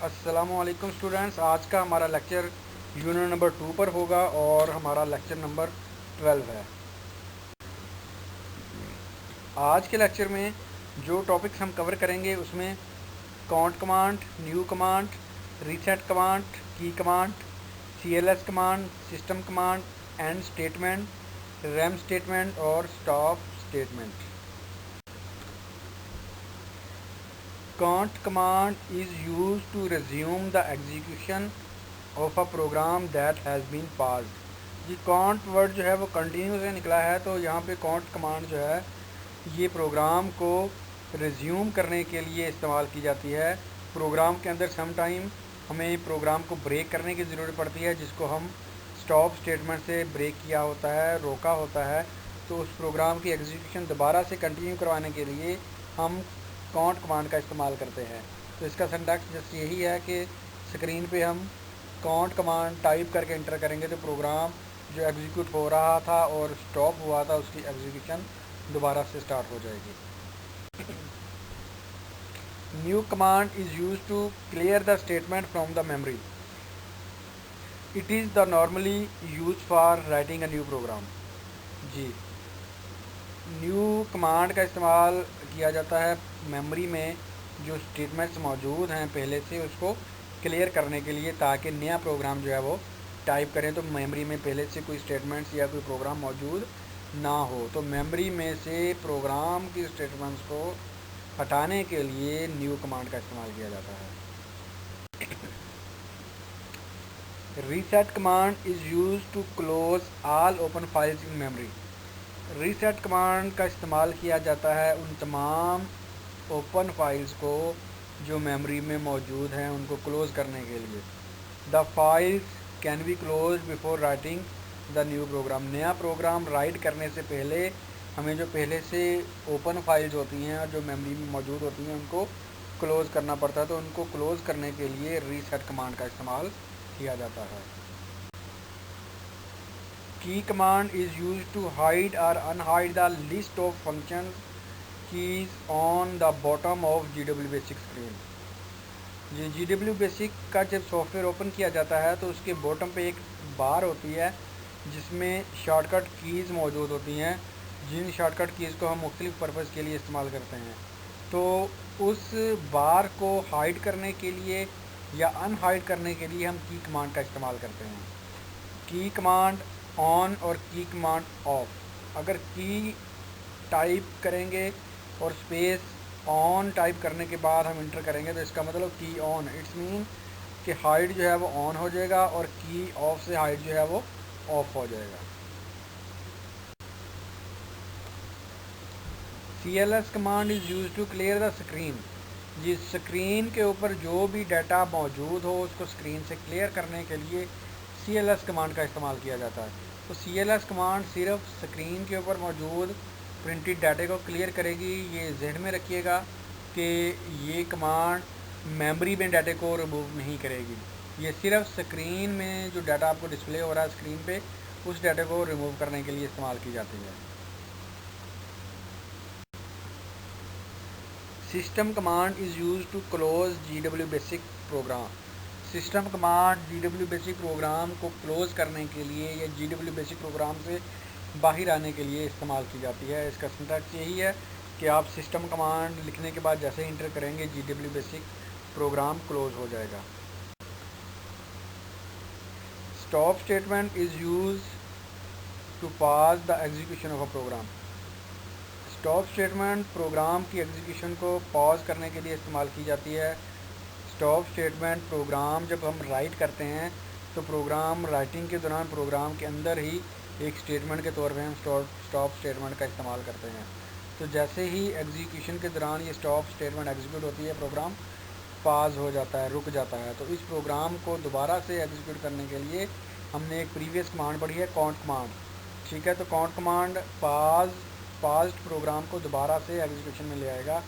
अस्सलामु अलैकुम स्टूडेंट्स। आज का हमारा लेक्चर यूनिट नंबर 2 पर होगा और हमारा लेक्चर नंबर 12 है। आज के लेक्चर में जो टॉपिक्स हम कवर करेंगे उसमें count command, new command, reset command, key command, CLS command, system command, end statement, REM statement और stop statement. Count command is used to resume the execution of a program that has been paused। जी count word जो है वो continue से निकला है, तो यहाँ पे काउंट कमांड जो है ये प्रोग्राम को रिज्यूम करने के लिए इस्तेमाल की जाती है। प्रोग्राम के अंदर सम टाइम हमें प्रोग्राम को ब्रेक करने की ज़रूरत पड़ती है, जिसको हम स्टॉप स्टेटमेंट से ब्रेक किया होता है, रोका होता है। तो उस प्रोग्राम की एग्जीक्यूशन दोबारा से कंटिन्यू करवाने के लिए हम काउंट कमांड का इस्तेमाल करते हैं। तो इसका सिंटैक्स जस्ट यही है कि स्क्रीन पे हम काउंट कमांड टाइप करके इंटर करेंगे तो प्रोग्राम जो एग्जीक्यूट हो रहा था और स्टॉप हुआ था उसकी एग्जीक्यूशन दोबारा से स्टार्ट हो जाएगी। New command is use to clear the statement from the memory. It is the normally use for writing a new program. जी न्यू कमांड का इस्तेमाल किया जाता है मेमोरी में जो स्टेटमेंट्स मौजूद हैं पहले से उसको क्लियर करने के लिए, ताकि नया प्रोग्राम जो है वो टाइप करें तो मेमोरी में पहले से कोई स्टेटमेंट्स या कोई प्रोग्राम मौजूद ना हो। तो मेमोरी में से प्रोग्राम की स्टेटमेंट्स को हटाने के लिए न्यू कमांड का इस्तेमाल किया जाता है। Reset command is use to close all open files in memory. Reset command का इस्तेमाल किया जाता है उन तमाम ओपन फाइल्स को जो मेमोरी में मौजूद हैं उनको क्लोज़ करने के लिए। The files can be close before writing the new program. नया प्रोग्राम राइट करने से पहले हमें जो पहले से ओपन फाइल्स होती हैं और जो मेमोरी में मौजूद होती हैं उनको क्लोज़ करना पड़ता है। तो उनको क्लोज़ करने के लिए रीसेट कमांड का इस्तेमाल किया जाता है। Key command is use to hide और unhide the list of function keys on the bottom of GW BASIC screen. G GW BASIC का जब सॉफ्टवेयर ओपन किया जाता है तो उसके बॉटम पे एक बार होती है जिसमें शॉर्टकट कीज़ मौजूद होती हैं, जिन शॉर्टकट कीज़ को हम मुख्तलिफ़ पर्पज़ के लिए इस्तेमाल करते हैं। तो उस बार को हाइड करने के लिए या अनहाइड करने के लिए हम की कमांड का इस्तेमाल करते हैं। की कमांड ऑन और की कमांड ऑफ। अगर की टाइप करेंगे और स्पेस ऑन टाइप करने के बाद हम इंटर करेंगे तो इसका मतलब की ऑन, इट्स मीन कि हाइड जो है वो ऑन हो जाएगा और की ऑफ से हाइड जो है वो ऑफ हो जाएगा। CLS command is use to clear the screen. जी स्क्रीन के ऊपर जो भी डाटा मौजूद हो उसको स्क्रीन से क्लियर करने के लिए CLS कमांड का इस्तेमाल किया जाता है। तो CLS कमांड सिर्फ स्क्रीन के ऊपर मौजूद प्रिंटेड डाटे को क्लियर करेगी। ये जहन में रखिएगा कि ये कमांड मेमोरी में डाटे को रिमूव नहीं करेगी। ये सिर्फ स्क्रीन में जो डाटा आपको डिस्प्ले हो रहा है स्क्रीन पे उस डाटे को रिमूव करने के लिए इस्तेमाल की जाती है। System command is use to close GW basic program. System command GW basic program को क्लोज़ करने के लिए या GW बेसिक प्रोग्राम से बाहर आने के लिए इस्तेमाल की जाती है। इसका सिंटैक्स यही है कि आप सिस्टम कमांड लिखने के बाद जैसे इंटर करेंगे GW बेसिक प्रोग्राम क्लोज़ हो जाएगा। Stop statement is use to pause the execution of a program. Stop statement program की एग्जीक्यूशन को पॉज करने के लिए इस्तेमाल की जाती है। स्टॉप स्टेटमेंट प्रोग्राम जब हम राइट करते हैं तो प्रोग्राम राइटिंग के दौरान प्रोग्राम के अंदर ही एक स्टेटमेंट के तौर पे हम स्टॉप स्टेटमेंट का इस्तेमाल करते हैं। तो जैसे ही एग्जीक्यूशन के दौरान ये स्टॉप स्टेटमेंट एग्जीक्यूट होती है प्रोग्राम पाज हो जाता है, रुक जाता है। तो इस प्रोग्राम को दोबारा से एग्जीक्यूट करने के लिए हमने एक प्रीवियस कमांड पढ़ी है काउंट कमांड, ठीक है। तो काउंट कमांड पाज्ड प्रोग्राम को दोबारा से एग्जीक्यूशन में ले आएगा।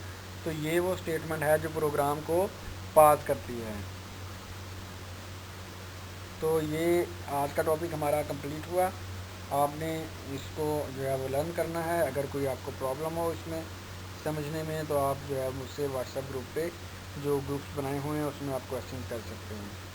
तो ये वो स्टेटमेंट है जो प्रोग्राम को पास करती है। तो ये आज का टॉपिक हमारा कंप्लीट हुआ। आपने इसको जो है वो लर्न करना है। अगर कोई आपको प्रॉब्लम हो इसमें समझने में तो आप जो है मुझसे व्हाट्सएप ग्रुप पे جو گروپس بنائے ہوئے ہیں اس میں آپ کویشچن کر سکتے ہیں.